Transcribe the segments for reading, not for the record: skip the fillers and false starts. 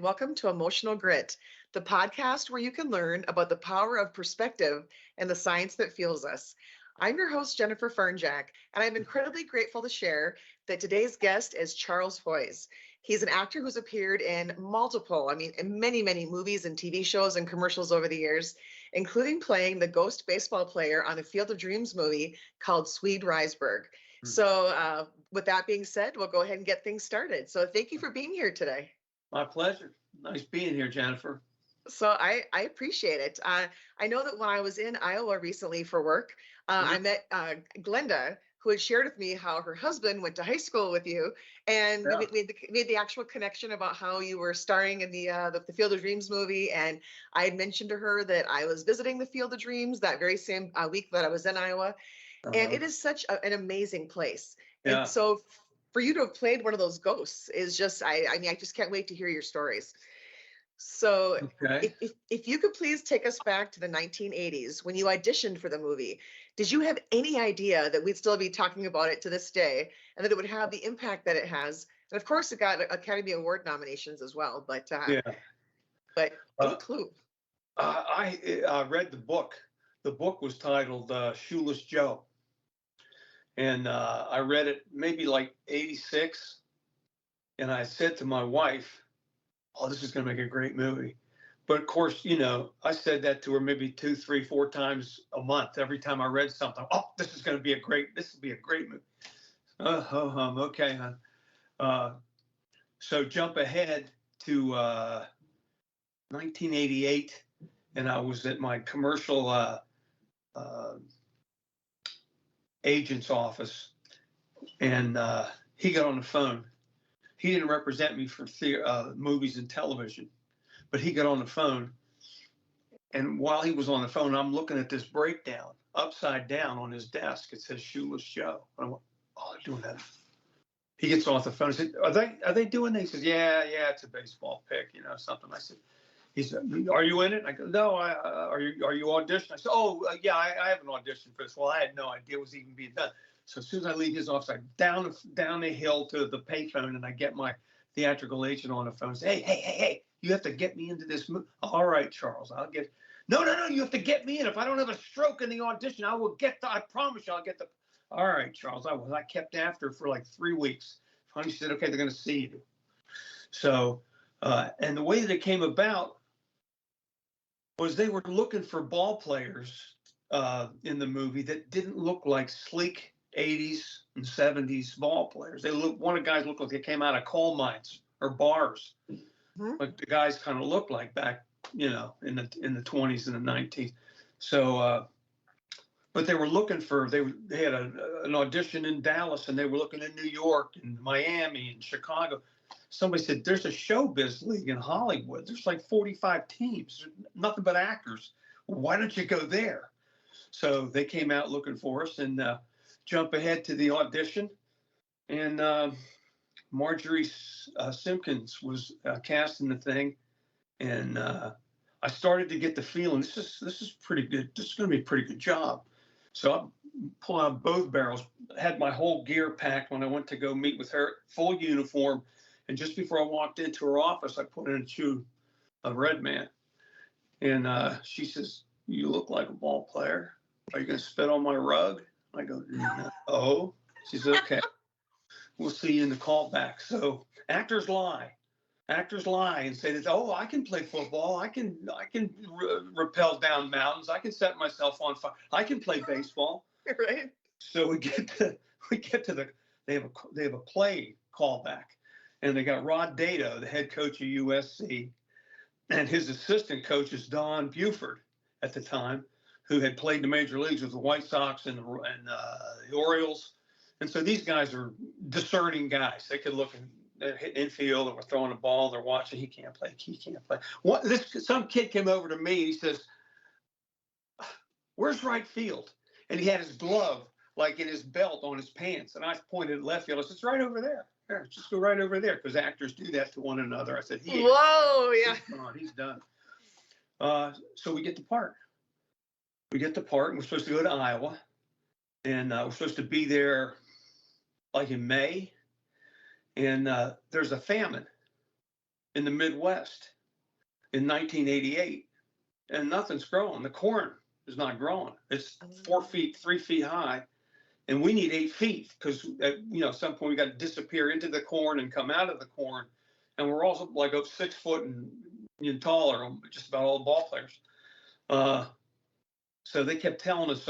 and welcome to Emotional Grit, the podcast where you can learn about the power of perspective and the science that fuels us. I'm your host, Jennifer Fernjack, and I'm incredibly grateful to share that today's guest is Charles Hoyes. He's an actor who's appeared in in many movies and TV shows and commercials over the years, including playing the ghost baseball player on the Field of Dreams movie called Swede Risberg. With that being said, we'll go ahead and get things started. So thank you for being here today. My pleasure. Nice being here, Jennifer. So I appreciate it. I know that when I was in Iowa recently for work, I met Glenda, who had shared with me how her husband went to high school with you, and we made the actual connection about how you were starring in the Field of Dreams movie. And I had mentioned to her that I was visiting the Field of Dreams that very same week that I was in Iowa. And it is such an amazing place. Yeah. And so for you to have played one of those ghosts is just, I just can't wait to hear your stories. So if you could please take us back to the 1980s when you auditioned for the movie, did you have any idea that we'd still be talking about it to this day and that it would have the impact that it has? And of course, it got Academy Award nominations as well, but any clue? I read the book. The book was titled Shoeless Joe. And I read it maybe like 86. And I said to my wife, oh, this is going to make a great movie. But of course, you know, I said that to her maybe 2, 3, 4 times a month. Every time I read something, oh, this will be a great movie. Okay, hon. So jump ahead to 1988. And I was at my commercial agent's office, and he got on the phone. He didn't represent me for movies and television, but he got on the phone. And while he was on the phone, I'm looking at this breakdown upside down on his desk. It says Shoeless Joe. I went, oh, they're doing that. He gets off the phone and said, are they doing that? He says, yeah, it's a baseball pick, you know, something. I said, he said, are you in it? I go, no, are you auditioning? I said, yeah, I have an audition for this. Well, I had no idea it was even being done. So as soon as I leave his office, I down the hill to the payphone, and I get my theatrical agent on the phone and say, hey, you have to get me into this movie. All right, Charles, I'll get. No, you have to get me in. If I don't have a stroke in the audition, I will get I promise you, I'll get the. All right, Charles, I kept after for like 3 weeks. Finally said, okay, they're going to see you. So, and the way that it came about was they were looking for ball players in the movie that didn't look like sleek 80s and 70s ball players. One of the guys looked like they came out of coal mines or bars, like the guys kind of looked like back, you know, in the 20s and the 19s. So, but they were looking for they had an audition in Dallas, and they were looking in New York and Miami and Chicago. Somebody said, there's a showbiz league in Hollywood. There's like 45 teams, nothing but actors. Why don't you go there? So they came out looking for us, and jump ahead to the audition. And Marjorie Simpkins was cast in the thing. And I started to get the feeling, this is pretty good. This is going to be a pretty good job. So I pulled out both barrels, had my whole gear packed when I went to go meet with her, full uniform. And just before I walked into her office, I put in a shoe of Red Man. And she says, you look like a ball player. Are you going to spit on my rug? I go, no. She says, okay, we'll see you in the callback. So actors lie and say that, oh, I can play football. I can rappel down mountains. I can set myself on fire. I can play baseball. Right. So we get to they have a play callback. And they got Rod Dato, the head coach of USC, and his assistant coach is Don Buford at the time, who had played the major leagues with the White Sox and the Orioles. And so these guys are discerning guys. They could look and hit infield, or we're throwing a ball, they're watching, he can't play. Some kid came over to me, and he says, where's right field? And he had his glove like in his belt on his pants. And I pointed at left field. I said, it's right over there. Here, just go right over there, because actors do that to one another. I said, whoa, yeah. He's done. So we get the part. And we're supposed to go to Iowa. And we're supposed to be there like in May. And there's a famine. in the Midwest in 1988, and nothing's growing. The corn is not growing. It's 4 feet, 3 feet high, and we need 8 feet because at some point we got to disappear into the corn and come out of the corn, and we're also like 6 foot and taller, just about all the ball players. So they kept telling us,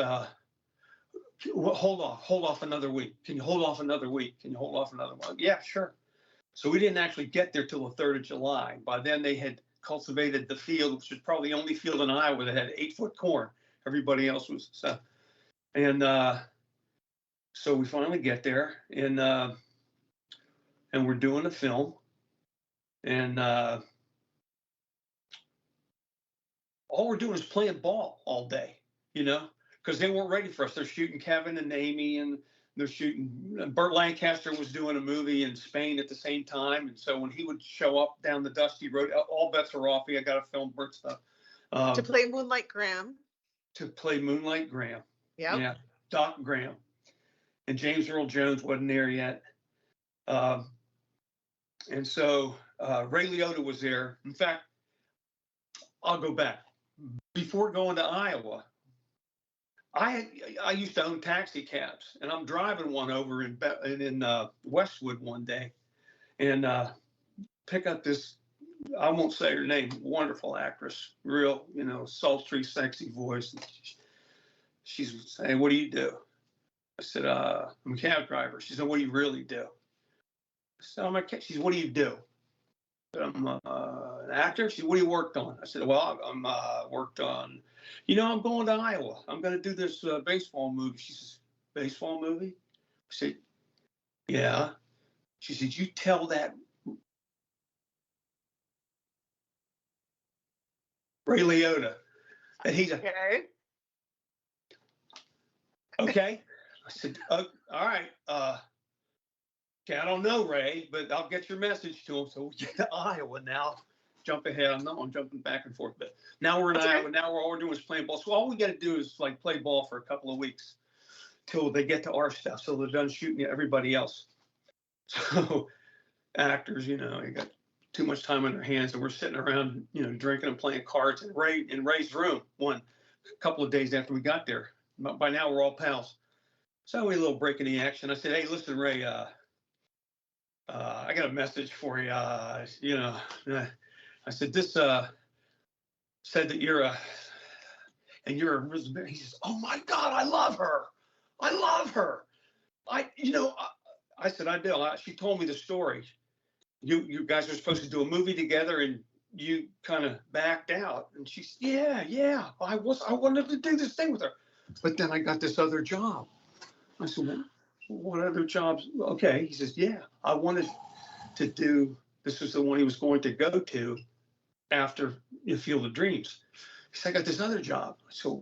hold off another week. Can you hold off another week? Can you hold off another one? Yeah, sure. So we didn't actually get there till the 3rd of July. By then they had cultivated the field, which was probably the only field in Iowa that had 8-foot corn. Everybody else was so. And so we finally get there, and we're doing a film, and all we're doing is playing ball all day, because they weren't ready for us. They're shooting Kevin and Amy, and they're shooting. Burt Lancaster was doing a movie in Spain at the same time, and so when he would show up down the dusty road, all bets are off. I got to film Burt stuff. To play Moonlight Graham. To play Moonlight Graham. Yep. Yeah, Doc Graham. And James Earl Jones wasn't there yet. And so Ray Liotta was there. In fact, I'll go back. Before going to Iowa, I used to own taxi cabs, and I'm driving one over in Westwood one day, and pick up this, I won't say her name, wonderful actress, real, sultry, sexy voice. She's saying, "What do you do?" I said, "I'm a cab driver." She said, "What do you really do?" I said, she said, "What do you do?" I said, "I'm an actor." She said, "What do you worked on?" I said, "Well, I'm worked on, I'm going to Iowa. I'm going to do this baseball movie." She says, "Baseball movie?" I said, "Yeah." She said, "You tell that Ray Liotta that he's a..." Okay. Okay. I said, "Oh, all right. Okay, I don't know, Ray, but I'll get your message to him." So we get to Iowa now. Jump ahead. I'm jumping back and forth, but now we're in Iowa. Now all we're doing is playing ball. So all we got to do is play ball for a couple of weeks till they get to our stuff. So they're done shooting everybody else. So actors, you got too much time on their hands, and we're sitting around, drinking and playing cards in Ray's room a couple of days after we got there. By now we're all pals. So we had a little break in the action. I said, "Hey, listen, Ray, I got a message for you. I said, this said that you're a Elizabeth." He says, "Oh my God, I love her. I love her. I said, "I do. She told me the story. You guys are supposed to do a movie together, and you kind of backed out." And she said, yeah. I wanted to do this thing with her, but then I got this other job." I said, "Well, what other jobs?" "Okay." He says, "Yeah, I wanted to do." This was the one he was going to go to after Field of Dreams. He said, "I got this other job." I said,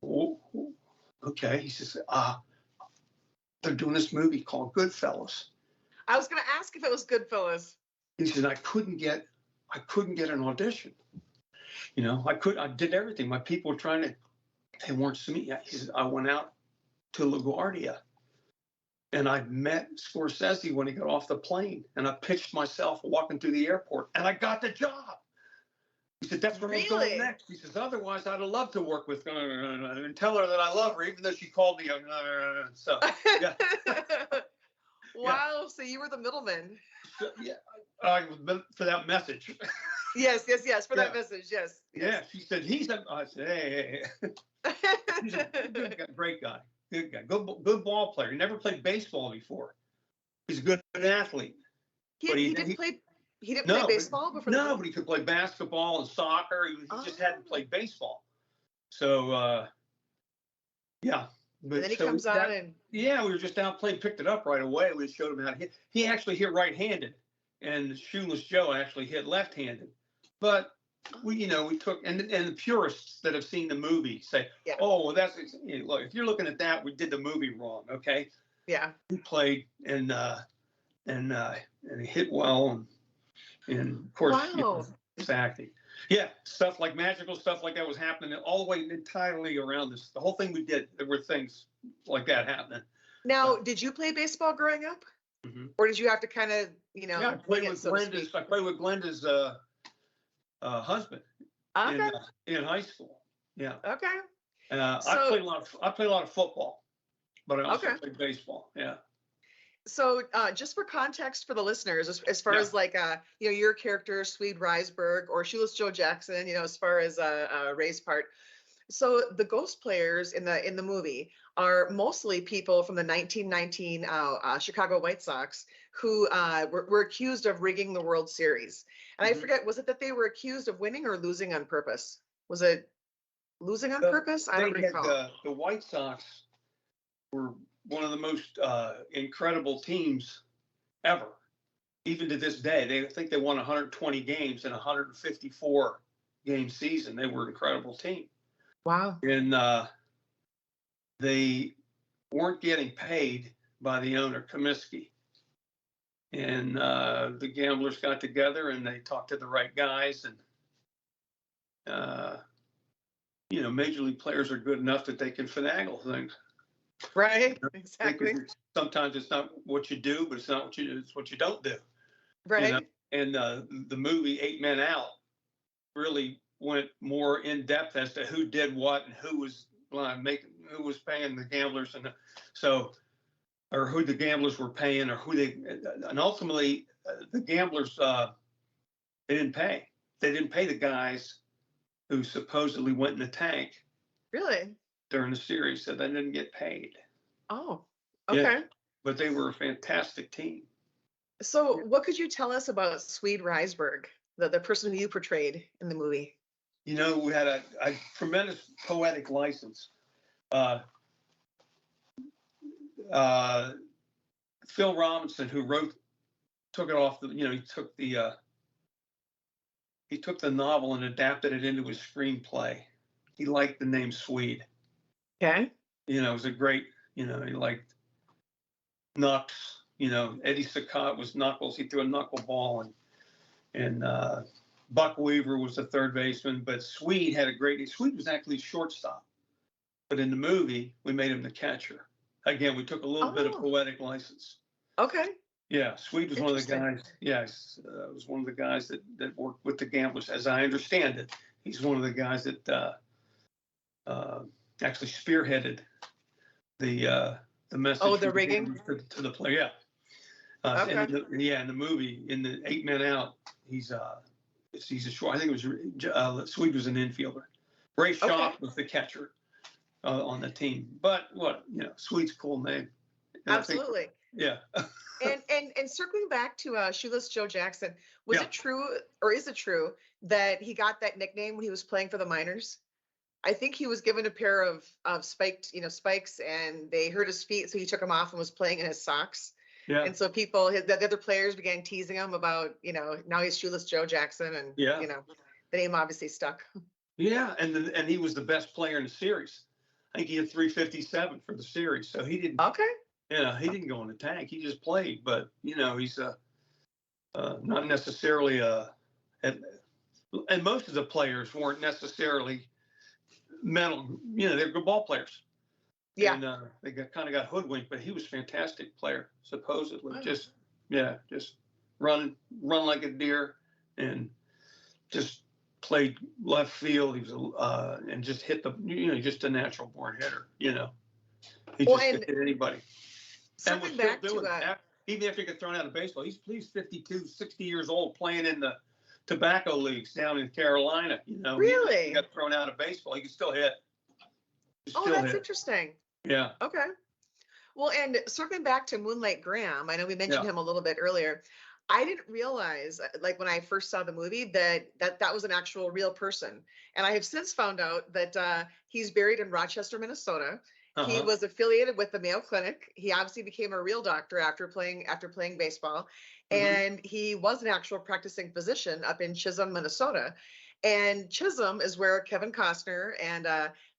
"Okay." He says, "They're doing this movie called Goodfellas." I was going to ask if it was Goodfellas. He said, I couldn't get an audition. I did everything. My people were they weren't seeing me yet. He said, "I went out to LaGuardia, and I met Scorsese when he got off the plane, and I pitched myself walking through the airport, and I got the job." He said, "That's where I'm going next." He says, "Otherwise, I'd have loved to work with and tell her that I love her, even though she called me." So, yeah. Wow. Yeah. So you were the middleman. So, yeah. For that message. Yes. For that message. Yes. Yeah. She said, I said, "Hey. He's a good guy, great guy. Good guy. Good ball player. He never played baseball before. He's a good athlete." He didn't play baseball before. No, but he could play basketball and soccer. He just hadn't played baseball. So, yeah. But and then he comes on and. Yeah, we were just out playing, picked it up right away. We showed him how to hit. He actually hit right-handed, and Shoeless Joe actually hit left-handed. But we took, and the purists that have seen the movie say, yeah. "Oh, well, look, if you're looking at that, we did the movie wrong." Okay. Yeah. He played and he hit well, and of course, wow. It's acting. Yeah, stuff like magical stuff like that was happening all the way entirely around this. The whole thing we did, there were things like that happening. Now, did you play baseball growing up, or did you have to kind of, Yeah, I played with Glenda's husband Okay. in high school. Yeah. Okay. I So, played a lot of football, but I also okay. played baseball. Yeah. So, just for context for the listeners, as far Yeah. as like, your character, Swede Reisberg or Shoeless Joe Jackson, as far as Ray's part. So the ghost players in the movie are mostly people from the 1919 Chicago White Sox who were accused of rigging the World Series. And I Mhm. forget, was it that they were accused of winning or losing on purpose? Was it losing on purpose? I don't They had recall. the White Sox were one of the most incredible teams ever. Even to this day, I think they won 120 games in a 154 game season. They were an incredible team, Wow. and they weren't getting paid by the owner Comiskey. And the gamblers got together and they talked to the right guys, and major league players are good enough that they can finagle things. Right. They Exactly. can, sometimes it's not what you do, but it's what you don't do. Right. And the movie 8 Men Out really went more in depth as to who did what and who was who was paying the gamblers, and or who the gamblers were paying, or and ultimately the gamblers they didn't pay. They didn't pay the guys who supposedly went in the tank Really? during the series, so they didn't get paid. Oh, Yeah, okay. but they were a fantastic team. So what could you tell us about Swede Reisberg, the person who you portrayed in the movie? We had a tremendous poetic license. Uh, Phil Robinson, who took it off he took the novel and adapted it into his screenplay. He liked the name Swede. Okay. It was a great, he liked Nux, Eddie Saccott was Knuckles. He threw a knuckleball, and Buck Weaver was the third baseman, but Swede was actually shortstop. But in the movie, we made him the catcher. Again, we took a little bit of poetic license. Okay. Yeah, Swede was one of the guys. Yes, was one of the guys that worked with the gamblers, as I understand it. He's one of the guys that actually spearheaded the message. Oh, the rigging? To the player. Yeah, Okay. in the movie, in the 8 Men Out, he's a short. I think it was Swede was an infielder. Ray Shaw was the catcher on the team. But Swede's a cool name. And Absolutely. Yeah. And circling back to Shoeless Joe Jackson, was Yeah. it true, or is it true, that he got that nickname when he was playing for the Miners? I think he was given a pair of spikes, and they hurt his feet, so he took them off and was playing in his socks. Yeah. And so the other players began teasing him about, now he's Shoeless Joe Jackson, and the name obviously stuck. Yeah, and he was the best player in the series. I think he had 357 for the series, so he didn't. Okay. He didn't go in the tank. He just played, but he's not necessarily and most of the players weren't necessarily mental. They're good ball players. Yeah. And they kind of got hoodwinked, but he was a fantastic player, supposedly. Wow. Just run like a deer, and just played left field. He was and just hit just a natural born hitter. He just could hit anybody. Circling back to even after he got thrown out of baseball, he's 52, 60 years old, playing in the tobacco leagues down in Carolina. Really? He got thrown out of baseball. He can still hit. That's interesting. Yeah. Okay. Well, and circling back to Moonlight Graham, I know we mentioned him a little bit earlier. I didn't realize, like when I first saw the movie, that was an actual real person. And I have since found out that he's buried in Rochester, Minnesota. Uh-huh. He was affiliated with the Mayo Clinic. He obviously became a real doctor after playing baseball. Mm-hmm. And he was an actual practicing physician up in Chisholm, Minnesota. And Chisholm is where Kevin Costner and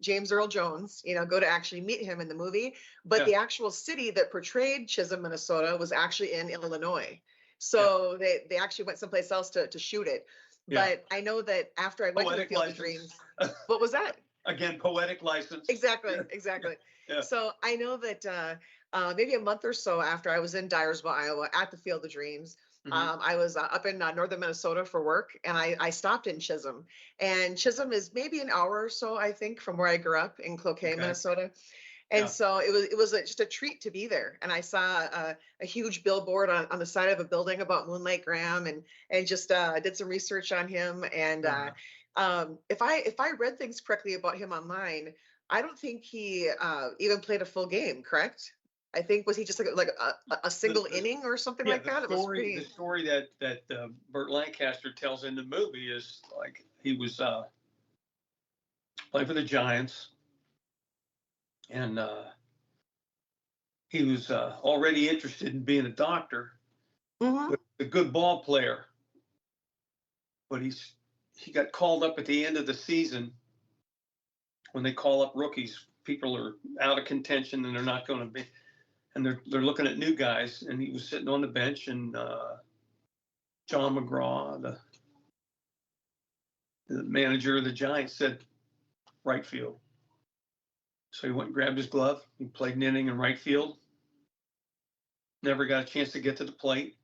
James Earl Jones, go to actually meet him in the movie. But the actual city that portrayed Chisholm, Minnesota was actually in Illinois. So they actually went someplace else to shoot it. Yeah. But I know that after I went to the Field of Dreams, what was that? Again, poetic license. Exactly. Yeah. So I know that maybe a month or so after I was in Dyersville, Iowa, at the Field of Dreams, Hmm. I was up in northern Minnesota for work, and I stopped in Chisholm. And Chisholm is maybe an hour or so, I think, from where I grew up in Cloquet, Okay. Minnesota. And Yeah. so just a treat to be there. And I saw a huge billboard on the side of a building about Moonlight Graham, and just did some research on him. And Yeah. if I read things correctly about him online, I don't think he even played a full game. Correct? I think was he just like a single The inning or something Yeah, like that? It was the pretty. story that Burt Lancaster tells in the movie is like he was playing for the Giants, and he was already interested in being a doctor, Hmm. but a good ball player. But he got called up at the end of the season when they call up rookies. People are out of contention and they're not going to be, and they're looking at new guys. And he was sitting on the bench, and John McGraw, the manager of the Giants, said right field. So he went and grabbed his glove. He played an inning in right field. Never got a chance to get to the plate.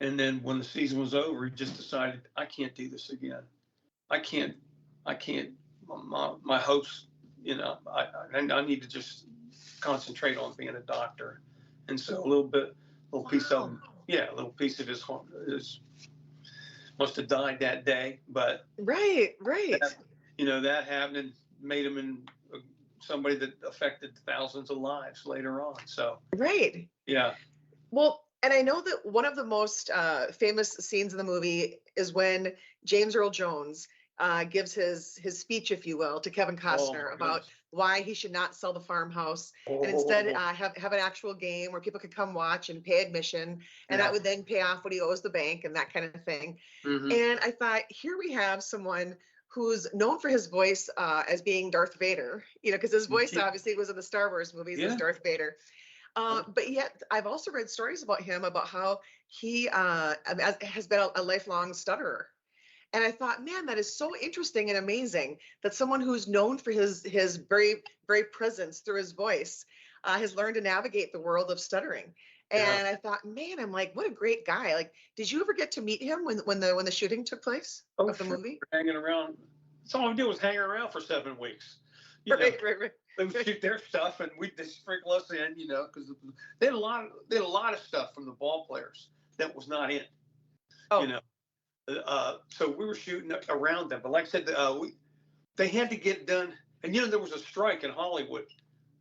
And then when the season was over, he just decided, I can't do this again. I can't. I can't. My hopes, I need to just concentrate on being a doctor. And so little piece of Wow. him, yeah, a little piece of his must have died that day. But Right, right, that, that happened and made him somebody that affected thousands of lives later on. So right. yeah. Well, and I know that one of the most famous scenes in the movie is when James Earl Jones gives his speech, if you will, to Kevin Oh Costner my about goodness. why he should not sell the farmhouse and instead Oh have an actual game where people could come watch and pay admission, and that yeah. would then pay off what he owes the bank and that kind of thing. Hmm. And I thought, here we have someone who's known for his voice as being Darth Vader, because his voice obviously was in the Star Wars movies as Yeah. Darth Vader. But yet, I've also read stories about him about how he has been a lifelong stutterer. And I thought, man, that is so interesting and amazing that someone who's known for his very very presence through his voice has learned to navigate the world of stuttering. Yeah. And I thought, man, I'm like, what a great guy. Like, did you ever get to meet him when the shooting took place Oh of the sure. movie? Hanging around. That's all I did was hang around for 7 weeks. You know, Right, right, right. they would shoot their stuff, and we just sprinkle us in. Because they had a lot of stuff from the ball players that was not in. You Oh, know, so we were shooting around them. But like I said, they had to get done. And there was a strike in Hollywood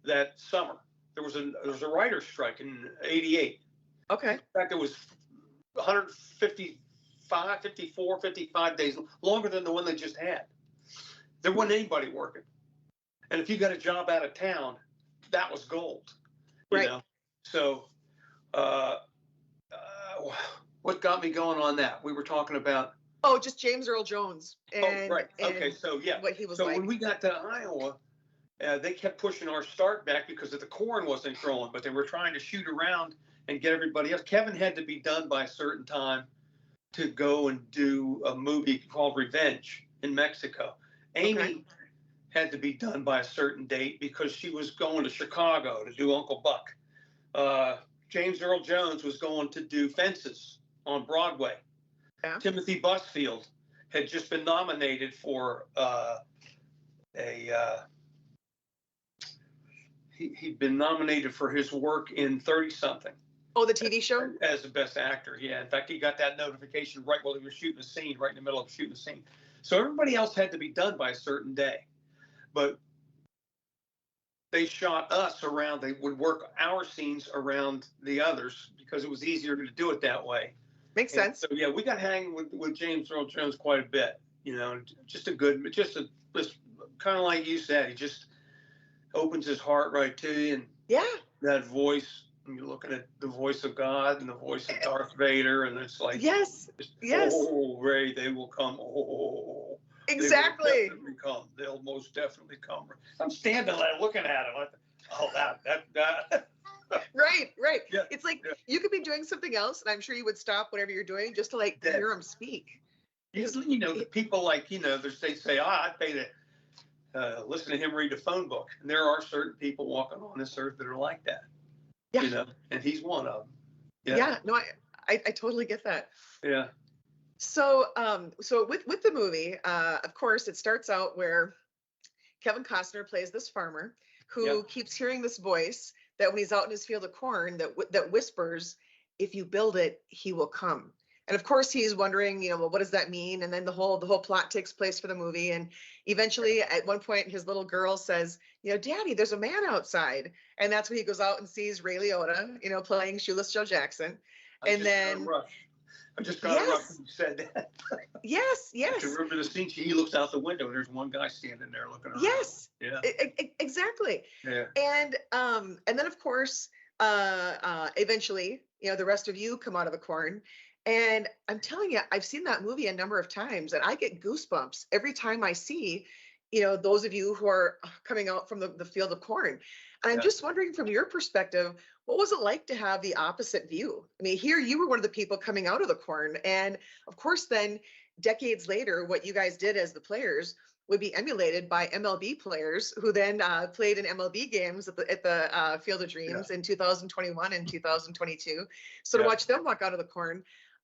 that summer. There was a writer's strike in '88. In okay. fact, there was 155, 54, 55 days longer than the one they just had. There wasn't anybody working. And if you got a job out of town, that was gold, you Right. know? So, uh, uh, what got me going on that? We were talking about, Oh, just James Earl Jones oh, and right. Okay. and So, yeah. what he was So when like. we got to Iowa, they kept pushing our start back because the corn wasn't growing, but they were trying to shoot around and get everybody else. Kevin had to be done by a certain time to go and do a movie called Revenge in Mexico. Okay. Amy had to be done by a certain date because she was going to Chicago to do Uncle Buck. James Earl Jones was going to do Fences on Broadway. Yeah. Timothy Busfield had just been nominated for he'd been nominated for his work in 30 something Oh, the TV show? as the best actor. Yeah, in fact, he got that notification right while he was shooting the scene, right in the middle of shooting the scene. So everybody else had to be done by a certain day. But they shot us around. They would work our scenes around the others because it was easier to do it that way. Makes And sense. so yeah, we got hanging with James Earl Jones quite a bit. Just kind of like you said, he just opens his heart right to you, and Yeah. that voice. And you're looking at the voice of God and the voice of Darth Vader, and it's like, Yes. Yes. oh, Ray, they will come. Oh, they will Exactly. definitely come. They'll most definitely come. I'm standing there looking at him. Oh, that. Right. Right. Yeah, It's like yeah. you could be doing something else, and I'm sure you would stop whatever you're doing just to like That, hear him speak. the people like, they say, oh, I'd pay to listen to him read the phone book. And there are certain people walking on this earth that are like that, Yeah. and he's one of them. Yeah. No, I totally get that. Yeah. So with the movie, of course, it starts out where Kevin Costner plays this farmer who Yep. keeps hearing this voice that when he's out in his field of corn that whispers, "If you build it, he will come." And of course, he's wondering, well, what does that mean? And then the whole plot takes place for the movie. And eventually, at one point, his little girl says, "Daddy, there's a man outside." And that's when he goes out and sees Ray Liotta, playing Shoeless Joe Jackson. I And just got a then, rush. I just got a rush yes, when you said that. yes, I can yes. remember the scene. He looks out the window and there's one guy standing there looking around. Yes, Yeah. exactly. Yeah. And then of course, eventually, the rest of you come out of the corn. And I'm telling you, I've seen that movie a number of times, and I get goosebumps every time I see, those of you who are coming out from the field of corn. And I'm Yeah. just wondering, from your perspective, what was it like to have the opposite view? I mean, here you were one of the people coming out of the corn, and of course, then decades later, what you guys did as the players would be emulated by MLB players who then played in MLB games at the Field of Dreams in 2021 and 2022. So to Yeah. watch them walk out of the corn,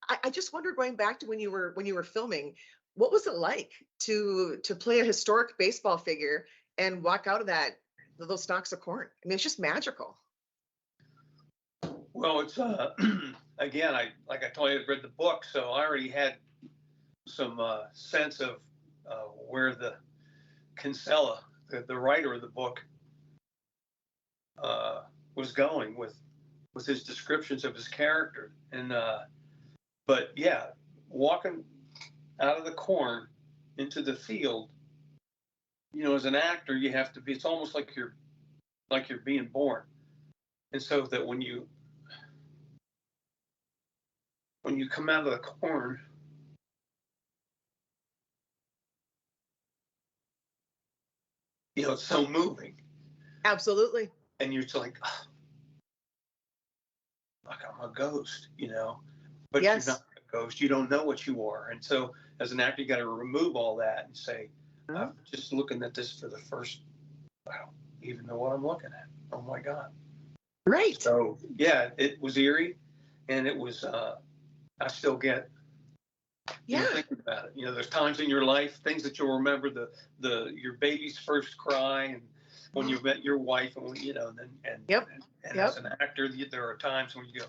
I just wonder, going back to when you were filming, what was it like to play a historic baseball figure and walk out of those stalks of corn? I mean, it's just magical. Well, it's again, like I told you, I read the book, so I already had some sense of where the Kinsella, the writer of the book, was going with his descriptions of his character. And but yeah, walking out of the corn into the field, as an actor, you have to be. It's almost like you're being born, and so that when you come out of the corn, it's so moving, Absolutely. and you're just like, oh, like I'm a ghost, but you're Yes. not a ghost. You don't know what you are, and so as an actor, you got to remove all that and say, I'm just looking at this for the first. I don't even know what I'm looking at. Oh my God! Right. So yeah, it was eerie, and it was. I still get. Yeah. Thinking about it. There's times in your life, things that you'll remember, your baby's first cry, and when you met your wife, and Yep. and as an actor, there are times when you go,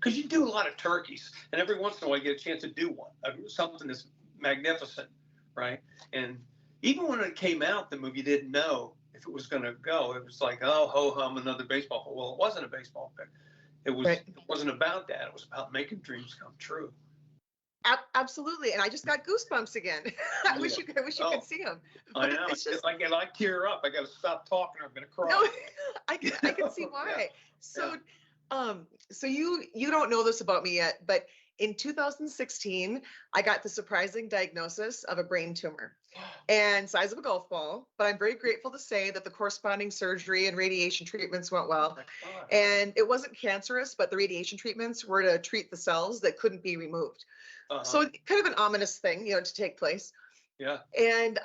because you do a lot of turkeys, and every once in a while you get a chance to do one, something that's magnificent, right? And even when it came out, the movie, you didn't know if it was going to go. It was like, oh, ho hum, another baseball. Well, it wasn't a baseball pick. It was. Right. It wasn't about that. It was about making dreams come true. Absolutely, and I just got goosebumps again. I wish you could see them. I know. It's just, I tear up. I got to stop talking. Or I'm going to cry. no, I can see why. Yeah. So, so you don't know this about me yet, but in 2016, I got the surprising diagnosis of a brain tumor, and size of a golf ball. But I'm very grateful to say that the corresponding surgery and radiation treatments went well, and it wasn't cancerous, but the radiation treatments were to treat the cells that couldn't be removed. So kind of an ominous thing, to take place. Yeah. And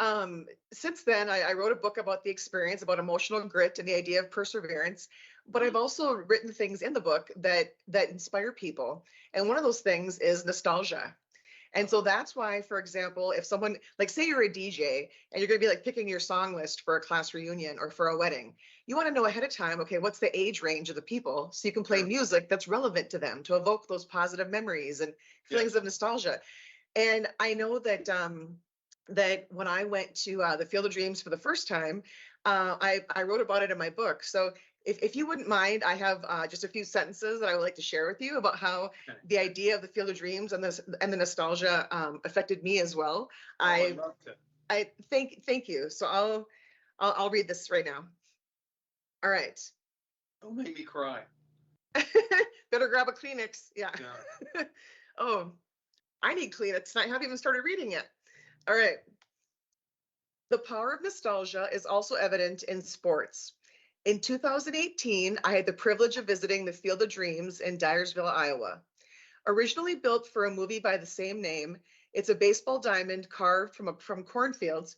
since then, I wrote a book about the experience, about emotional grit and the idea of perseverance. But I've also written things in the book that inspire people. And one of those things is nostalgia. And so that's why, for example, if someone, like, say you're a DJ and you're going to be like picking your song list for a class reunion or for a wedding, you want to know ahead of time, okay, what's the age range of the people, so you can play music that's relevant to them to evoke those positive memories and feelings of nostalgia. And I know that that when I went to the Field of Dreams for the first time, I wrote about it in my book. So if you wouldn't mind, I have just a few sentences that I would like to share with you about how the idea of the Field of Dreams and the nostalgia affected me as well. I'd love to. I thank you. So I'll read this right now. All right. Don't make me cry. Better grab a Kleenex. Yeah. Yeah. Oh, I need Kleenex. I haven't even started reading yet. All right. The power of nostalgia is also evident in sports. In 2018, I had the privilege of visiting the Field of Dreams in Dyersville, Iowa. Originally built for a movie by the same name, it's a baseball diamond carved from cornfields.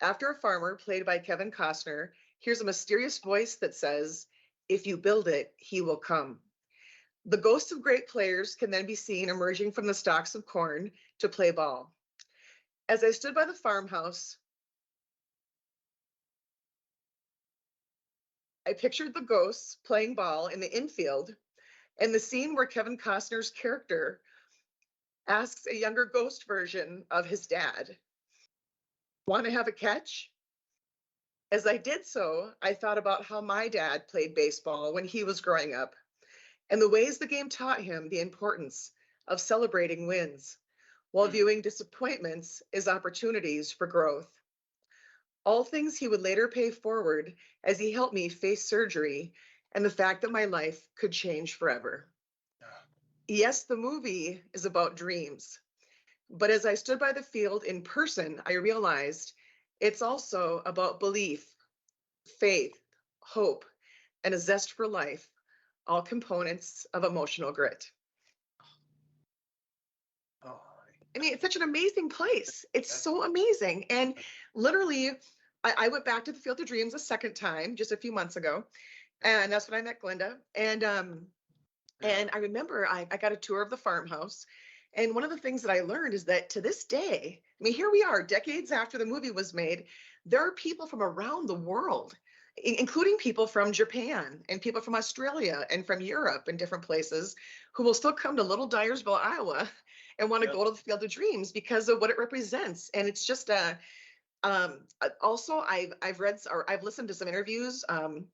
After a farmer, played by Kevin Costner, hears a mysterious voice that says, "If you build it, he will come." The ghosts of great players can then be seen emerging from the stalks of corn to play ball. As I stood by the farmhouse, I pictured the ghosts playing ball in the infield and the scene where Kevin Costner's character asks a younger ghost version of his dad, "Want to have a catch?" As I did so, I thought about how my dad played baseball when he was growing up and the ways the game taught him the importance of celebrating wins while viewing disappointments as opportunities for growth. All things he would later pay forward as he helped me face surgery and the fact that my life could change forever. Yes, the movie is about dreams, but as I stood by the field in person, I realized it's also about belief, faith, hope, and a zest for life, all components of emotional grit. Oh, I mean, it's such an amazing place. It's so amazing. And literally, I went back to the Field of Dreams a second time just a few months ago. And that's when I met Glenda. And I remember I got a tour of the farmhouse. And one of the things that I learned is that to this day, I mean, here we are, decades after the movie was made, there are people from around the world, including people from Japan and people from Australia and from Europe and different places who will still come to Little Dyersville, Iowa, and want to yeah. go to the Field of Dreams because of what it represents. And it's just also I've read or I've listened to some interviews on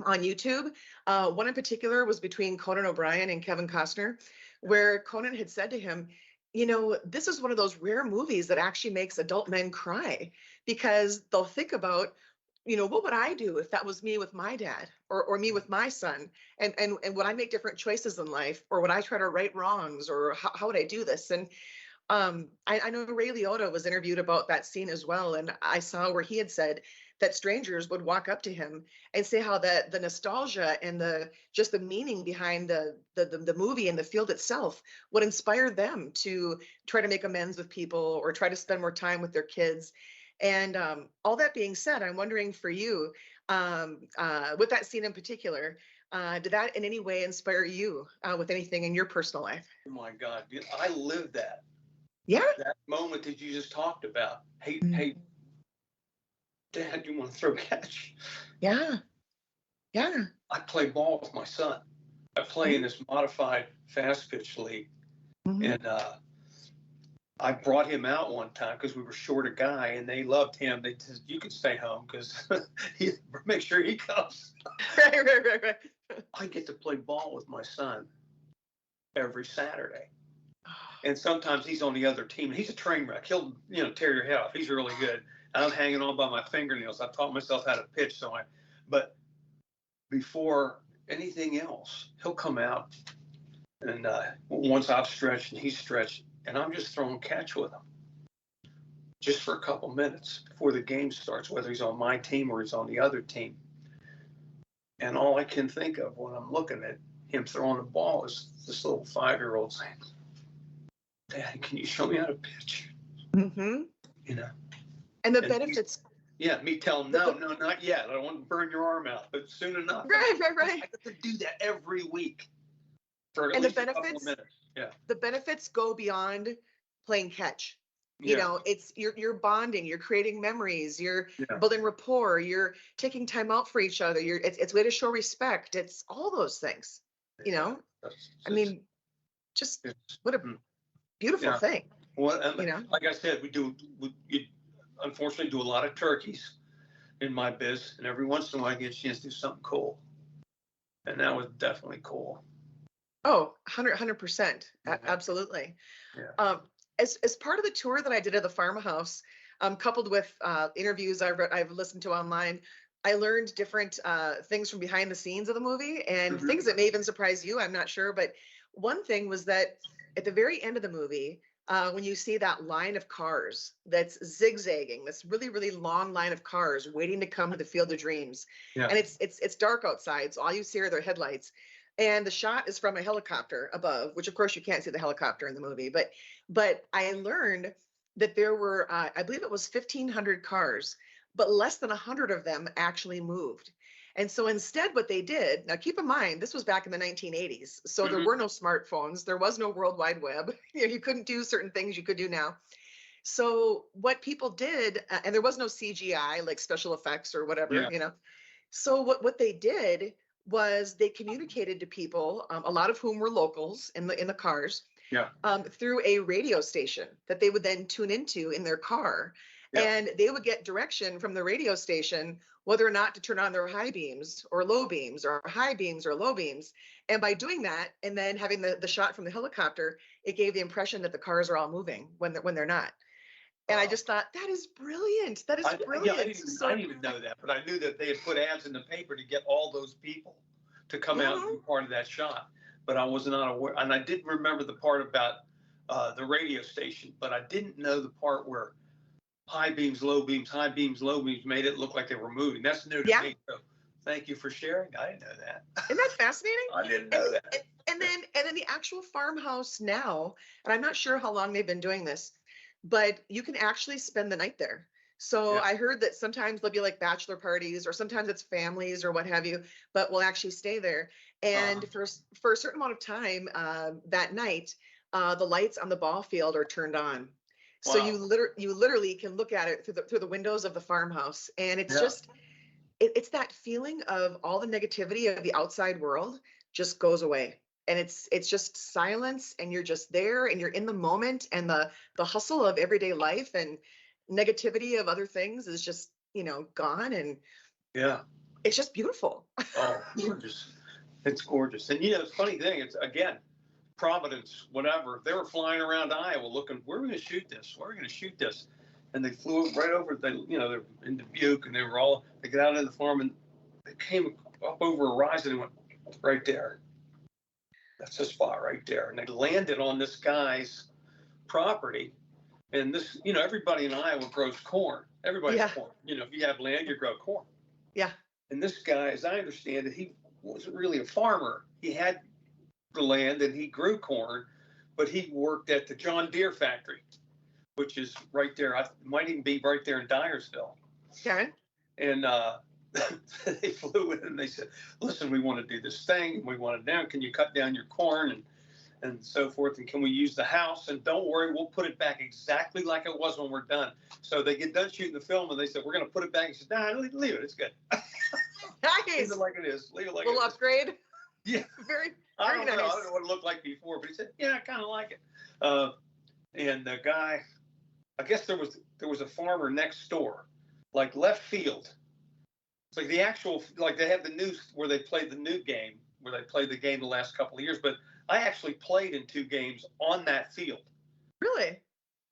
YouTube. One in particular was between Conan O'Brien and Kevin Costner, where Conan had said to him, you know, this is one of those rare movies that actually makes adult men cry because they'll think about, you know, what would I do if that was me with my dad or me with my son? And would I make different choices in life, or would I try to right wrongs, or how would I do this? And I know Ray Liotta was interviewed about that scene as well, and I saw where he had said that strangers would walk up to him and say how the nostalgia and the just the meaning behind the movie and the field itself would inspire them to try to make amends with people or try to spend more time with their kids. And all that being said, I'm wondering for you, with that scene in particular, did that in any way inspire you with anything in your personal life? Oh my God, I lived that. Yeah. That moment that you just talked about. Hey, Mm. hey, Dad, you want to throw catch? Yeah. Yeah. I play ball with my son. I play in this modified fast pitch league, Mhm. and I brought him out one time because we were short a guy, and they loved him. They said, "You can stay home because make sure he comes." Right. I get to play ball with my son every Saturday. And sometimes he's on the other team. He's a train wreck. He'll, tear your head off. He's really good. I'm hanging on by my fingernails. I've taught myself how to pitch. But before anything else, he'll come out, and once I've stretched and he's stretched, and I'm just throwing catch with him, just for a couple minutes before the game starts, whether he's on my team or he's on the other team. And all I can think of when I'm looking at him throwing the ball is this little 5-year-old saying, "Dad, can you show me how to pitch?" Mm-hmm. You know. And the And benefits. Yeah, me telling him, no, not yet. I don't want to burn your arm out, but soon enough. Right. I get to do that every week for at And the least a couple of benefits, minutes. Yeah. the benefits go beyond playing catch. You Yeah. know, it's you're bonding, you're creating memories, you're Yeah. building rapport, you're taking time out for each other. It's a way to show respect. It's all those things. You know, I mean, just what a beautiful thing. Well, You know, like I said, we unfortunately do a lot of turkeys in my biz, and every once in a while I get a chance to do something cool. And that was definitely cool. oh, 100%. Mhm. Absolutely. Yeah. As part of the tour that I did of the farmhouse, coupled with interviews I've listened to online, I learned different things from behind the scenes of the movie and Mhm. things that may even surprise you. I'm not sure, but one thing was that at the very end of the movie, when you see that line of cars that's zigzagging, this really, really long line of cars waiting to come to the Field of Dreams, Yeah. and it's dark outside, so all you see are their headlights. And the shot is from a helicopter above, which of course you can't see the helicopter in the movie. But I learned that there were, I believe it was 1,500 cars, but less than 100 of them actually moved. And so instead, what they did, now keep in mind, this was back in the 1980s. So there Mhm. were no smartphones, there was no World Wide Web. You couldn't do certain things you could do now. So what people did, and there was no CGI, like special effects or whatever, Yeah. So what they did was they communicated to people, a lot of whom were locals in the cars, Yeah. through a radio station that they would then tune into in their car. Yeah. And they would get direction from the radio station whether or not to turn on their high beams or low beams or high beams or low beams. And by doing that, and then having the shot from the helicopter, it gave the impression that the cars are all moving when they're not. And I Uh, just thought, that is brilliant. That is yeah, brilliant. I So, didn't even know that, but I knew that they had put ads in the paper to get all those people to come out and mhm. be part of that shot. But I was not aware, and I did remember the part about the radio station, but I didn't know the part where high beams, low beams, high beams, low beams made it look like they were moving. That's new to Yeah, me. So thank you for sharing. I didn't know that. isn't that fascinating? I didn't And, know that. and then the actual farmhouse now, and I'm not sure how long they've been doing this, but you can actually spend the night there. So Yeah. I heard that sometimes there'll be like bachelor parties, or sometimes it's families or what have you, but we'll actually stay there. Uh, And for a certain amount of time that night, the lights on the ball field are turned on. So wow. you literally can look at it through the windows of the farmhouse, and it's Yeah. just it's that feeling of all the negativity of the outside world just goes away, and it's just silence, and you're just there, and you're in the moment, and the hustle of everyday life and negativity of other things is just gone, and Yeah. it's just beautiful. Oh, gorgeous. It's gorgeous. And it's funny thing, it's again, Providence, whatever. They were flying around Iowa looking, where are we going to shoot this? Where are we going to shoot this? And they flew right over, they're in Dubuque, and they got out of the farm, and they came up over a horizon and went, right there. That's the spot right there. And they landed on this guy's property. And this, everybody in Iowa grows corn. Everybody's Yeah, corn. If you have land, you grow corn. yeah, And this guy, as I understand it, he wasn't really a farmer. He had the land and he grew corn, but he worked at the John Deere factory, which is right there. It might even be right there in Dyersville. okay. And they flew in and they said, listen, we want to do this thing. We want it down. Can you cut down your corn and so forth? And can we use the house? And don't worry, we'll put it back exactly like it was when we're done. So they get done shooting the film and they said, we're going to put it back. He said, nah, leave it. It's good. Leave Nice. it like it is. Leave it like Little it is. upgrade. Yeah. Very, I very don't know. I nice. don't know what it looked like before, but he said, yeah, I kind of like it. And the guy, I guess there was a farmer next door, like left field. It's like the actual, like they have the news where they played the new game, where they played the game the last couple of years. But I actually played in 2 games on that field Really?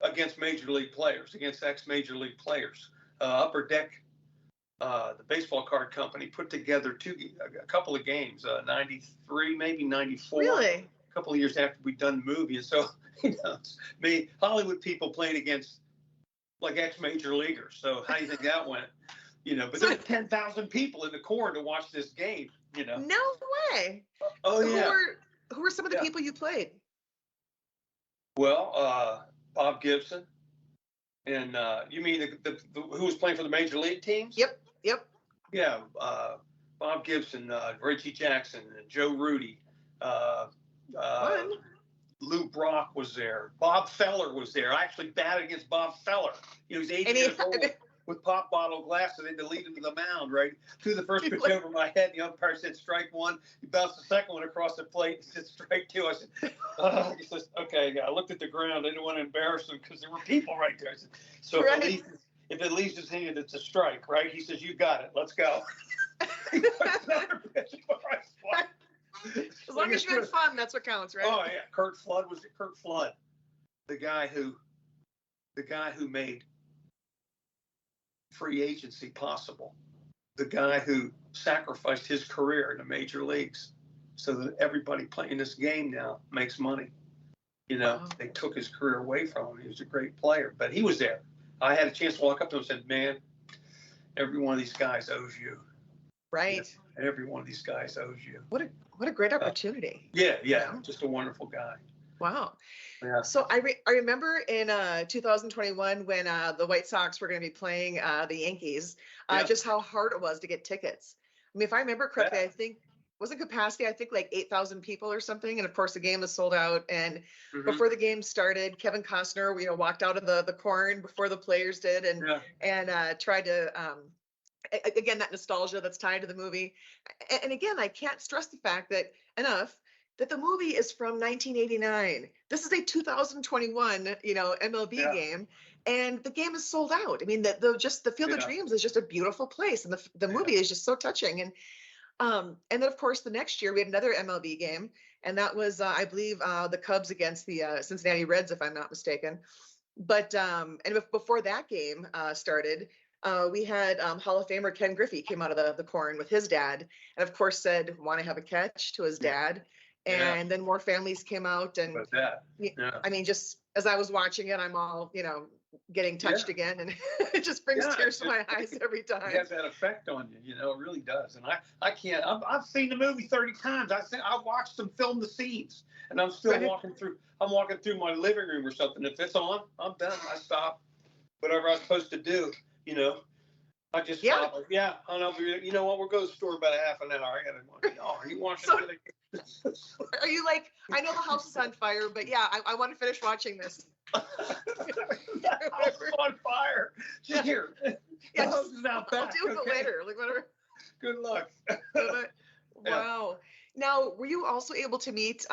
against major league players, against ex-major league players. Upper Deck, the baseball card company, put together a couple of games, 93, maybe 94. Really? A couple of years after we'd done the movie. And so, it's me, Hollywood people playing against like ex-major leaguers. So how do you think that went? But there were 10,000 people in the corn to watch this game, No way. Oh, yeah. Who were some of the Yeah. people you played? Well, Bob Gibson. And you mean who was playing for the major league teams? Yep. Yeah. Bob Gibson, Reggie Jackson, Joe Rudy. Fun. Lou Brock was there. Bob Feller was there. I actually batted against Bob Feller. He's 80 And he years old with pop bottle glasses. They had to lead him to the mound, right? Threw the first pitch over my head. The umpire said strike 1. He bounced the second one across the plate. He said strike 2. I said, he says, okay. I looked at the ground. I didn't want to embarrass him because there were people right there. I said, so Right. if it leaves his hand, it's a strike, right? He says, you got it. Let's go. He puts another pitch before I swung. As long as you had fun, that's what counts, right? Oh yeah, Kurt Flood, the guy who made free agency possible, the guy who sacrificed his career in the major leagues so that everybody playing this game now makes money. Wow. They took his career away from him. He was a great player, but he was there. I had a chance to walk up to him and said, man, every one of these guys owes you. Right. Every one of these guys owes you. What a great opportunity. Yeah, just a wonderful guy. Wow. Yeah. So I remember in 2021 when the White Sox were going to be playing the Yankees, Yeah. just how hard it was to get tickets. mean, if I remember correctly, Yeah. I think wasn't capacity, I think like 8,000 people or something. And of course the game was sold out. And Hmm. before the game started, Kevin Costner, walked out of the corn before the players did Yeah. and tried to again, that nostalgia that's tied to the movie. And again, I can't stress the fact that enough that the movie is from 1989. This is a 2021, MLB Yeah. game, and the game is sold out. I mean, the Field of Yeah. Dreams is just a beautiful place, and the Yeah. movie is just so touching. And then of course the next year we had another MLB game, and that was I believe the Cubs against the Cincinnati Reds, if I'm not mistaken. But before that game started, we had Hall of Famer Ken Griffey came out of the corn with his dad, and of course said, "Want to have a catch?" to his dad. Yeah. And then more families came out, and But that. Yeah. I mean, just as I was watching it, I'm all getting touched Yeah. again, and it just brings Yeah, tears to my eyes every It time. has that effect on you, it really does. And I can't. I've seen the movie 30 times. I've watched them film the scenes, and I'm still Right. walking through. I'm walking through my living room or something. If it's on, I'm done. I stop. Whatever I'm supposed to do, I just Yeah. stop. Yeah, I know. You know what? We'll go to the store about a half an hour. I gotta. Oh, are you watching? So- Are you like, I know the house is on fire, but yeah, I want to finish watching this. The house is on fire. Yeah. Here. Yeah, The house is out I'll back. do it Okay. later, like whatever. Good luck. Wow. Now, were you also able to meet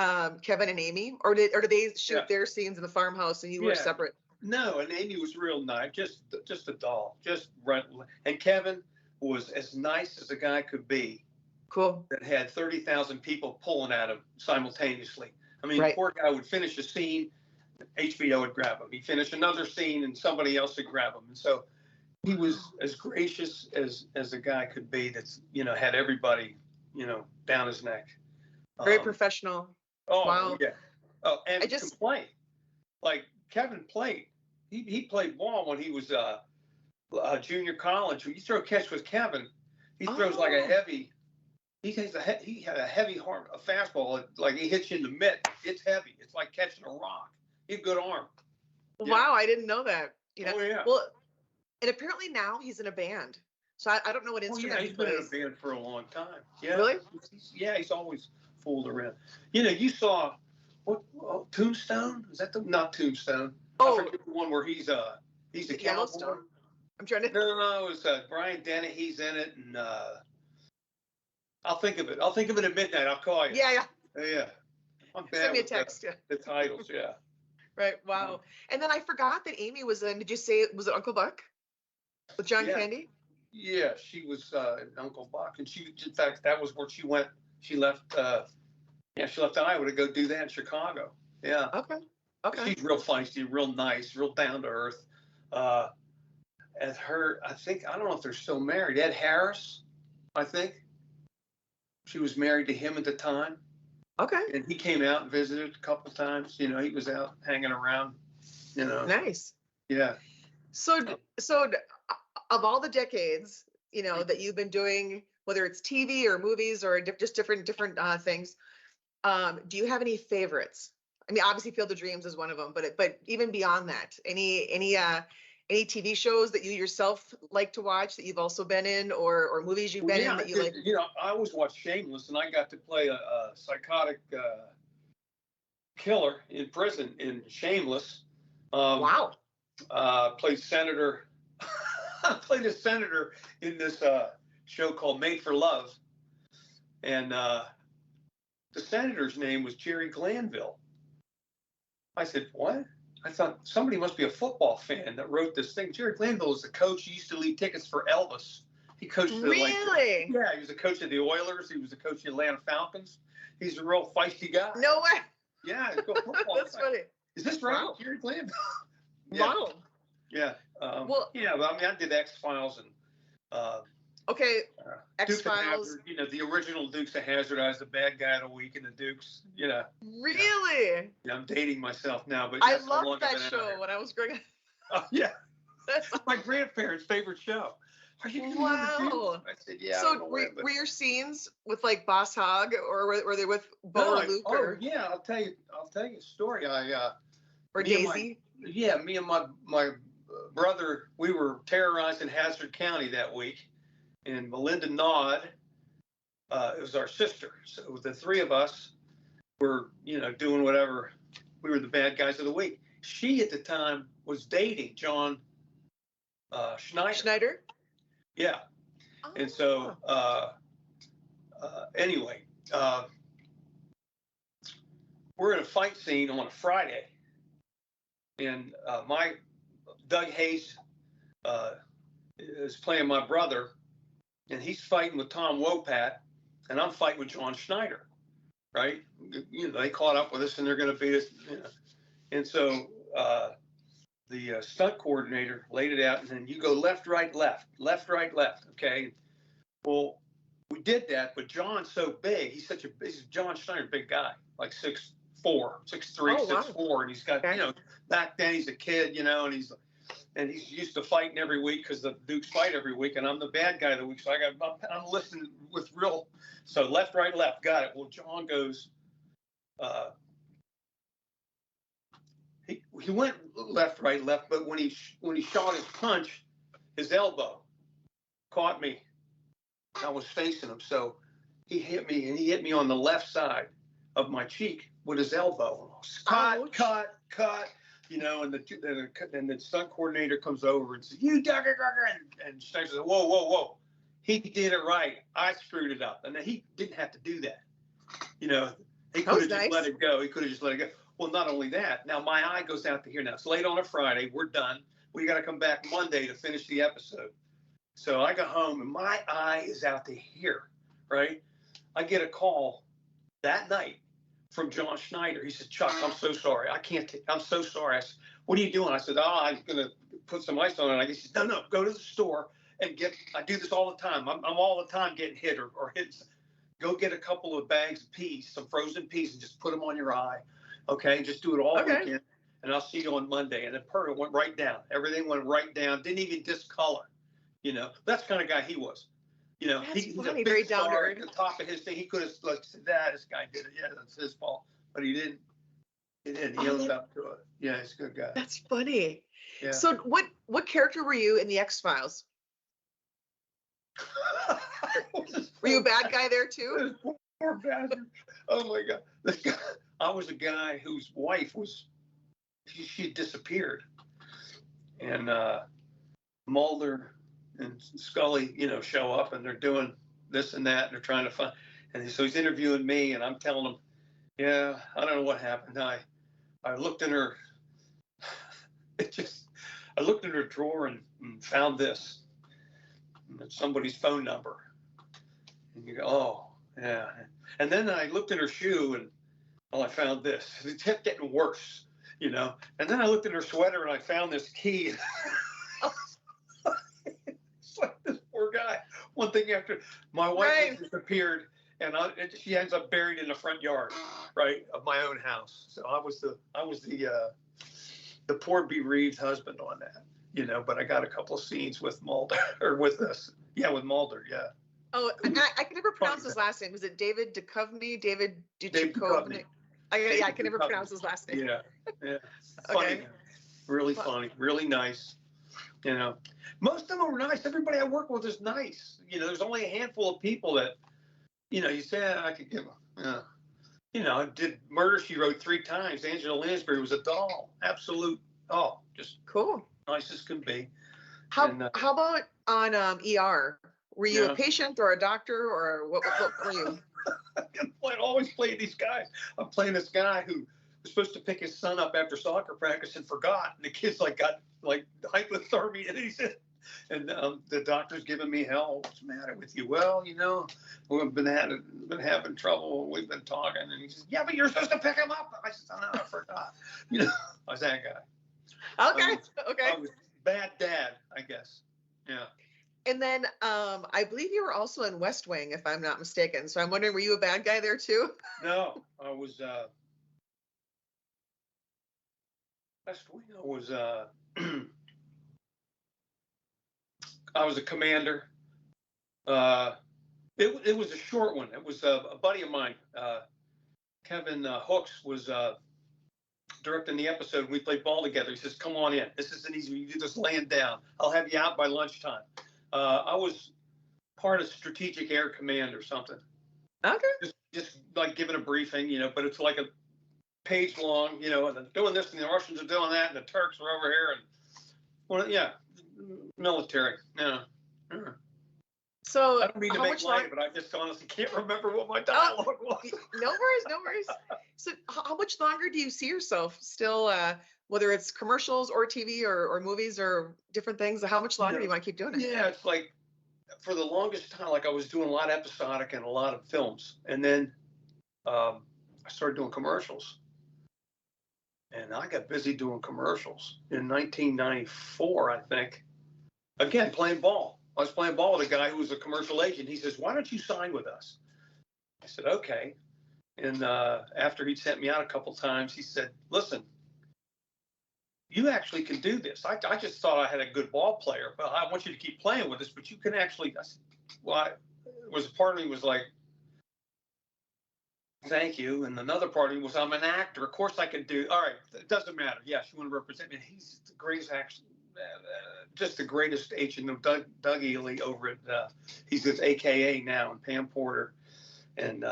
Kevin and Amy, or did they shoot Yeah. their scenes in the farmhouse and you were Yeah. separate? No, and Amy was real nice, just a doll, just right. And Kevin was as nice as a guy could be. Cool. That had 30,000 people pulling at him simultaneously. I mean, Right. the poor guy would finish a scene, HBO would grab him. He'd finish another scene, and somebody else would grab him. And so he was as gracious as a guy could be. That's had everybody down his neck. Very professional. Oh Wow. yeah. Oh, and I just- can play. Like Kevin played. He played ball when he was junior college. When you throw a catch with Kevin, he throws like a Oh. heavy. He had a heavy arm, a fastball. Like he hits you in the mitt. It's heavy. It's like catching a rock. He had a good arm. Yeah. Wow, I didn't know that. Oh yeah. Well, and apparently now he's in a band. So I don't know what Oh instrument yeah. he He's been in a plays. band for a long time. Yeah. Really? He's always fooled around. You saw what? Tombstone? Is that not Tombstone? Oh. I forget the one where he's a cowboy. Yellowstone? I'm trying to. No, it was Brian Dennehy's in it, and I'll think of it. I'll think of it at midnight. I'll call you. Yeah. Yeah. I'm bad Send me a with text. Yeah. the titles. Yeah. Right. Wow. And then I forgot that Amy was in. Did you say was it Uncle Buck with John Yeah. Candy? Yeah, she was Uncle Buck, and in fact, that was where she went. She left. She left Iowa to go do that in Chicago. Yeah. Okay. She's real feisty, real nice, real down to earth. And her, I don't know if they're still married. Ed Harris, I think. She was married to him at the time. Okay. And he came out and visited a couple times. He was out hanging around. Nice. Yeah. So of all the decades, that you've been doing, whether it's TV or movies or just different things, do you have any favorites? I mean, obviously Field of Dreams is one of them, but even beyond that, any TV shows that you yourself like to watch that you've also been in, or movies you've been in that you like? I always watched Shameless, and I got to play a psychotic killer in prison in Shameless. Wow. Played senator. I played a senator in this show called Made for Love, and the senator's name was Jerry Glanville. I said, what? I thought somebody must be a football fan that wrote this thing. Jerry Glanville is the coach. He used to leave tickets for Elvis. He coached Really? yeah, he was the coach of the Oilers. He was the coach of the Atlanta Falcons. He's a real feisty guy. No way. Yeah, he's a good football That's guy. funny. Is this right, Wow. Jerry Glanville? Yeah. Wow. Yeah. Well- yeah, but I mean, I did X-Files and Okay. Dukes of X-Files. Hazzard, the original Dukes of Hazzard. I was the bad guy of the week in the Dukes. Really? Yeah, I'm dating myself now, but I that's how long loved I've that been out show here. when I was growing up. Oh, yeah, That's my grandparents' favorite show. Are you gonna remember Wow. Dukes? I said, yeah. I So don't know when, but- were your scenes with like Boss Hogg, or were they with Bo No, or Luke or yeah, I'll tell you a story. or me and Daisy? me and my brother, we were terrorizing Hazard County that week, and Melinda Nod it was our sister. So the three of us were, doing whatever. We were the bad guys of the week. She at the time was dating John Schneider. Schneider? Yeah. And so, anyway, we're in a fight scene on a Friday, and my Doug Hayes is playing my brother, and he's fighting with Tom Wopat, and I'm fighting with John Schneider, right? They caught up with us, and they're going to beat us. And so the stunt coordinator laid it out, and then you go left, right, left, left, right, left. Okay. Well, we did that, but John's so big. He's John Schneider, big guy, like 6'4", 6'3", 6'4", and he's got, back then he's a kid, and he's used to fighting every week because the Dukes fight every week, and I'm the bad guy of the week, so I'm listening with real. So left, right, left, got it. Well, John goes. He went left, right, left, but when he shot his punch, his elbow caught me. I was facing him, so he hit me, and he hit me on the left side of my cheek with his elbow. Cut, and the stunt coordinator comes over and says, "You dugger," and Schneider says, "Whoa. He did it right. I screwed it up." And then he didn't have to do that. He could have just let it go. He could have just let it go. Well, not only that, now my eye goes out to here now. It's late on a Friday. We're done. We got to come back Monday to finish the episode. So I got home, and my eye is out to here, right? I get a call that night from John Schneider. He said, "Chuck, I'm so sorry. I'm so sorry." I said, "What are you doing?" I said, "I'm going to put some ice on it." He said, No, go to the store and I do this all the time. I'm all the time getting hit or hit. Go get a couple of bags of peas, some frozen peas, and just put them on your eye. Okay, just do it all weekend, and I'll see you on Monday. And it went right down. Everything went right down. Didn't even discolor. That's the kind of guy he was. He's a big star at the top of his thing. He could have said, "This guy did it. Yeah, that's his fault," but he didn't. He owns up to it. Yeah, he's a good guy. That's funny. Yeah. So what character were you in the X-Files? Were you a bad guy there too? Poor bastard. Oh my God. This guy, I was a guy whose wife she disappeared. And Mulder and Scully, show up, and they're doing this and that, and they're trying to find. And so he's interviewing me, and I'm telling him, "Yeah, I don't know what happened. I looked in her. I looked in her drawer and found this. And it's somebody's phone number." And you go, "Oh, yeah." And then I looked in her shoe, and I found this. It kept getting worse, And then I looked in her sweater, and I found this key. It's like this poor guy. One thing after, my wife disappeared, and she ends up buried in the front yard, right, of my own house. So I was the poor bereaved husband on that, But I got a couple of scenes with Mulder, or with us, with Mulder, yeah. Oh, I can never pronounce his last name. Was it David Duchovny? David Duchovny? I can never pronounce his last name. Yeah. Funny, really funny, really nice. Most of them are nice. Everybody I work with is nice. There's only a handful of people that, you say, I could give them. I did Murder, She Wrote 3 times. Angela Lansbury was a doll. Absolute, just cool. Nice as can be. How about on ER? Were you a patient or a doctor, or what were you? I always play these guys. I'm playing this guy who was supposed to pick his son up after soccer practice and forgot. And the kid's got hypothermia, and he said, and the doctor's giving me hell. "What's the matter with you?" "Well, we've been having trouble. We've been talking." And he says, "Yeah, but you're supposed to pick him up." I said, "Oh, no, I forgot." I was that guy. Okay. I was bad dad, I guess. Yeah. And then I believe you were also in West Wing, if I'm not mistaken. So I'm wondering, were you a bad guy there too? No, I was West Wing. I was a commander. It was a short one. It was a buddy of mine, Kevin Hooks, was directing the episode. We played ball together. He says, "Come on in. This isn't easy. You just laying down. I'll have you out by lunchtime." I was part of Strategic Air Command or something. Okay. Just like giving a briefing, but it's like a page long, and they're doing this and the Russians are doing that and the Turks are over here and well, yeah, military. Yeah. So I don't mean to how make much light longer? of it. I just honestly can't remember what my dialogue was. No worries, no worries. So how much longer do you see yourself still, whether it's commercials or TV or movies or different things? How much longer do you want to keep doing it? Yeah, it's like for the longest time, like I was doing a lot of episodic and a lot of films, and then I started doing commercials, and I got busy doing commercials in 1994, I think. Again, playing ball. I was playing ball with a guy who was a commercial agent. He says, "Why don't you sign with us?" I said, "Okay." And after he'd sent me out a couple times, he said, "Listen, you actually can do this. I just thought I had a good ball player. Well, I want you to keep playing with us, but you can actually." I said, "Well," was part of me was like, "Thank you," and another part of me was, "I'm an actor. Of course I can do. All right, it doesn't matter. Yes, you want to represent me." He's the greatest actor, just the greatest agent of Doug Ely over at. He's with AKA now and Pam Porter, and.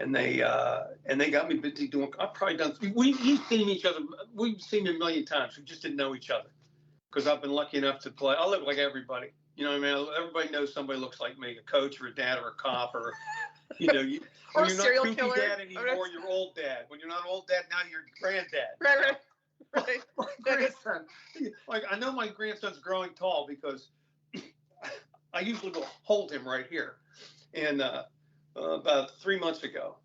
And they got me busy doing. I've probably done. We've seen each other. We've seen a million times. We just didn't know each other because I've been lucky enough to play. I look like everybody. You know what I mean? Everybody knows somebody looks like me, a coach or a dad or a cop or, Or when a you're not serial goofy killer. dad anymore, you're old dad. When you're not old dad, now you're granddad. Right. My grandson, like I know my grandson's growing tall because I usually will hold him right here. And about 3 months ago,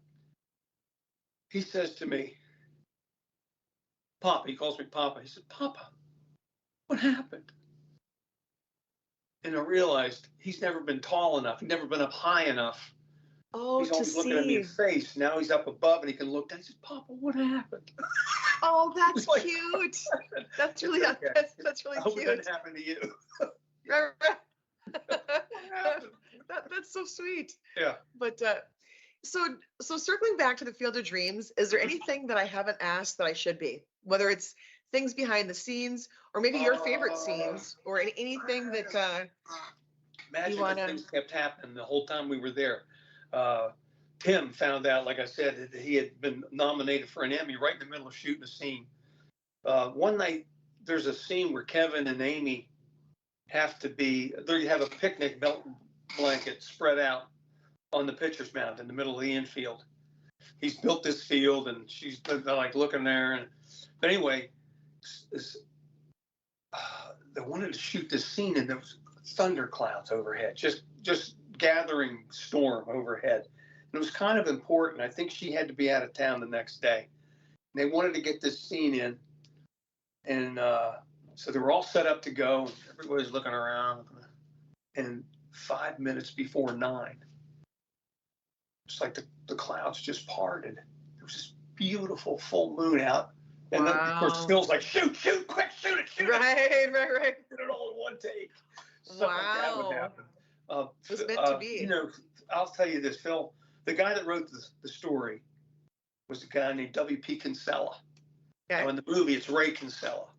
he says to me, "Papa," he calls me Papa. He said, "Papa, what happened?" And I realized he's never been tall enough. He's never been up high enough. Oh, He's to always looking at me in see. the face. Now he's up above and he can look down. He said, "Papa, what happened?" Oh, that's Like, cute. That's really okay. that's really I hope it cute. didn't happen to you. Right. What happened? That's so sweet. Yeah. But so circling back to the Field of Dreams, is there anything that I haven't asked that I should be? Whether it's things behind the scenes or maybe your favorite scenes or anything that Imagine you want if to. things kept happening the whole time we were there. Tim found out, like I said, that he had been nominated for an Emmy right in the middle of shooting a scene. One night, there's a scene where Kevin and Amy have to be there. You have a picnic blanket spread out on the pitcher's mound in the middle of the infield. He's built this field, and she's like looking there. But anyway, they wanted to shoot this scene, and there was thunderclouds overhead, just gathering storm overhead. And it was kind of important. I think she had to be out of town the next day. And they wanted to get this scene in, and so they were all set up to go. And everybody's looking around, and 5 minutes before 9, it's like the clouds just parted. There was this beautiful full moon out. And then, of course, Phil's like, shoot, quick, shoot it. Right. Did it all in one take. Stuff like that would happen. It was meant to be. I'll tell you this, Phil. The guy that wrote the story was a guy named W.P. Kinsella. Okay. Now, in the movie, it's Ray Kinsella.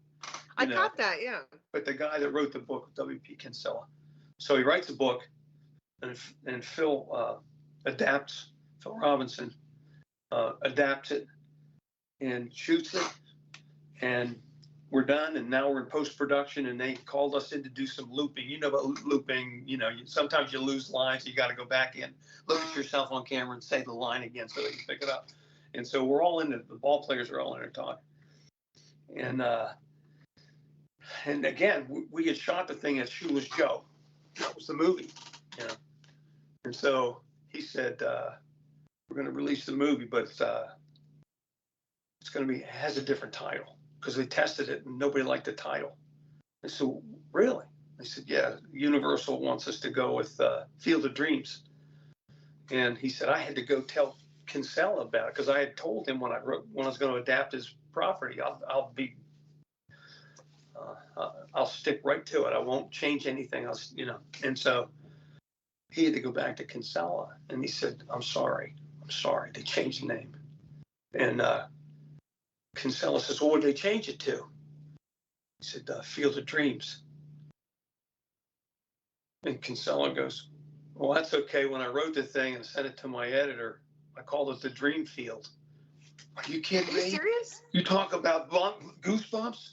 I got that, yeah. But the guy that wrote the book, W.P. Kinsella. So he writes a book, and Phil adapts, Phil Robinson adapts it and shoots it. And we're done, and now we're in post-production, and they called us in to do some looping. You know about looping, sometimes you lose lines, you got to go back in, look at yourself on camera and say the line again so they can pick it up. And so we're all in it, the ball players are all in there talking. And again, we had shot the thing as Shoeless Joe. That was the movie, And so he said, we're going to release the movie, but it's going to has a different title. Because they tested it and nobody liked the title. I said, really? I said, yeah, Universal wants us to go with Field of Dreams. And he said, I had to go tell Kinsella about it because I had told him when I was going to adapt his property, I'll stick right to it. I won't change anything else, And so he had to go back to Kinsella, and he said, I'm sorry. They changed the name. And Kinsella says, well, what did they change it to? He said, Field of Dreams. And Kinsella goes, Well, that's okay. When I wrote the thing and sent it to my editor, I called it the dream field. Are you Are kidding you me? serious? You talk about goosebumps?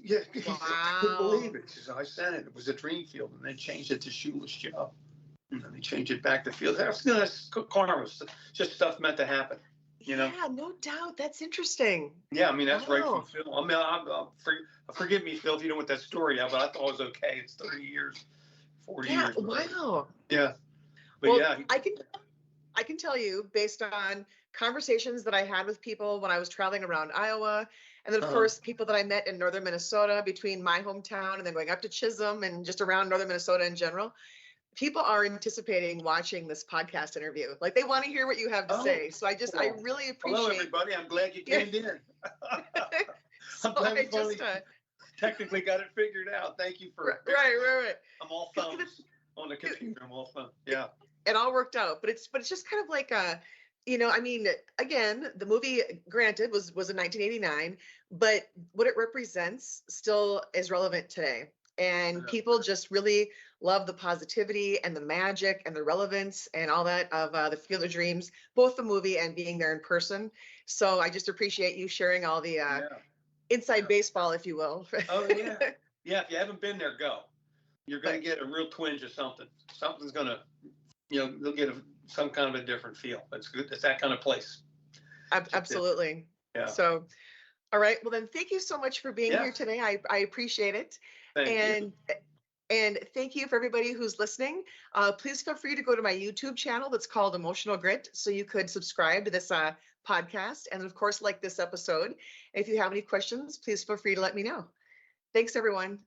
Yeah, he said, I couldn't Wow. believe it. He said, I sent it. It was a dream field, and they changed it to Shoeless Joe. And then they changed it back to field. That's karma. Just stuff meant to happen. You know? Yeah, no doubt. That's interesting. Yeah, I mean that's right from Wow. Phil. I mean, forgive me, Phil, if you know what that story is, but I thought it was okay. It's 30 years, 40 Yeah, years. Whatever. wow. Yeah, but Well, yeah, I can tell you based on conversations that I had with people when I was traveling around Iowa, and then of uh, course people that I met in northern Minnesota between my hometown and then going up to Chisholm and just around northern Minnesota in general. People are anticipating watching this podcast interview. Like they want to hear what you have to oh, say. So I well, really hello appreciate. everybody. I'm glad you Yeah. tuned in. So I'm glad I we finally just technically got it figured out. Thank you for right. I'm all 'Cause thumbs on the computer. I'm all thumbs. Yeah. it all worked out, but it's just kind of like I mean, again, the movie, granted, was in 1989, but what it represents still is relevant today. And Yeah. people just really love the positivity and the magic and the relevance and all that of the Field of Dreams, both the movie and being there in person. So I just appreciate you sharing all the Yeah. inside baseball, if you will. Oh yeah. Yeah. If you haven't been there, go. You're going to get a real twinge of something. Something's going to, they'll get some kind of a different feel. It's good. It's that kind of place. Absolutely. Yeah. So, all right. Well, then thank you so much for being here Yes. today. I appreciate it. Thank you. And thank you for everybody who's listening. Please feel free to go to my YouTube channel that's called Emotional Grit, so you could subscribe to this podcast and of course like this episode. If you have any questions, please feel free to let me know. Thanks, everyone.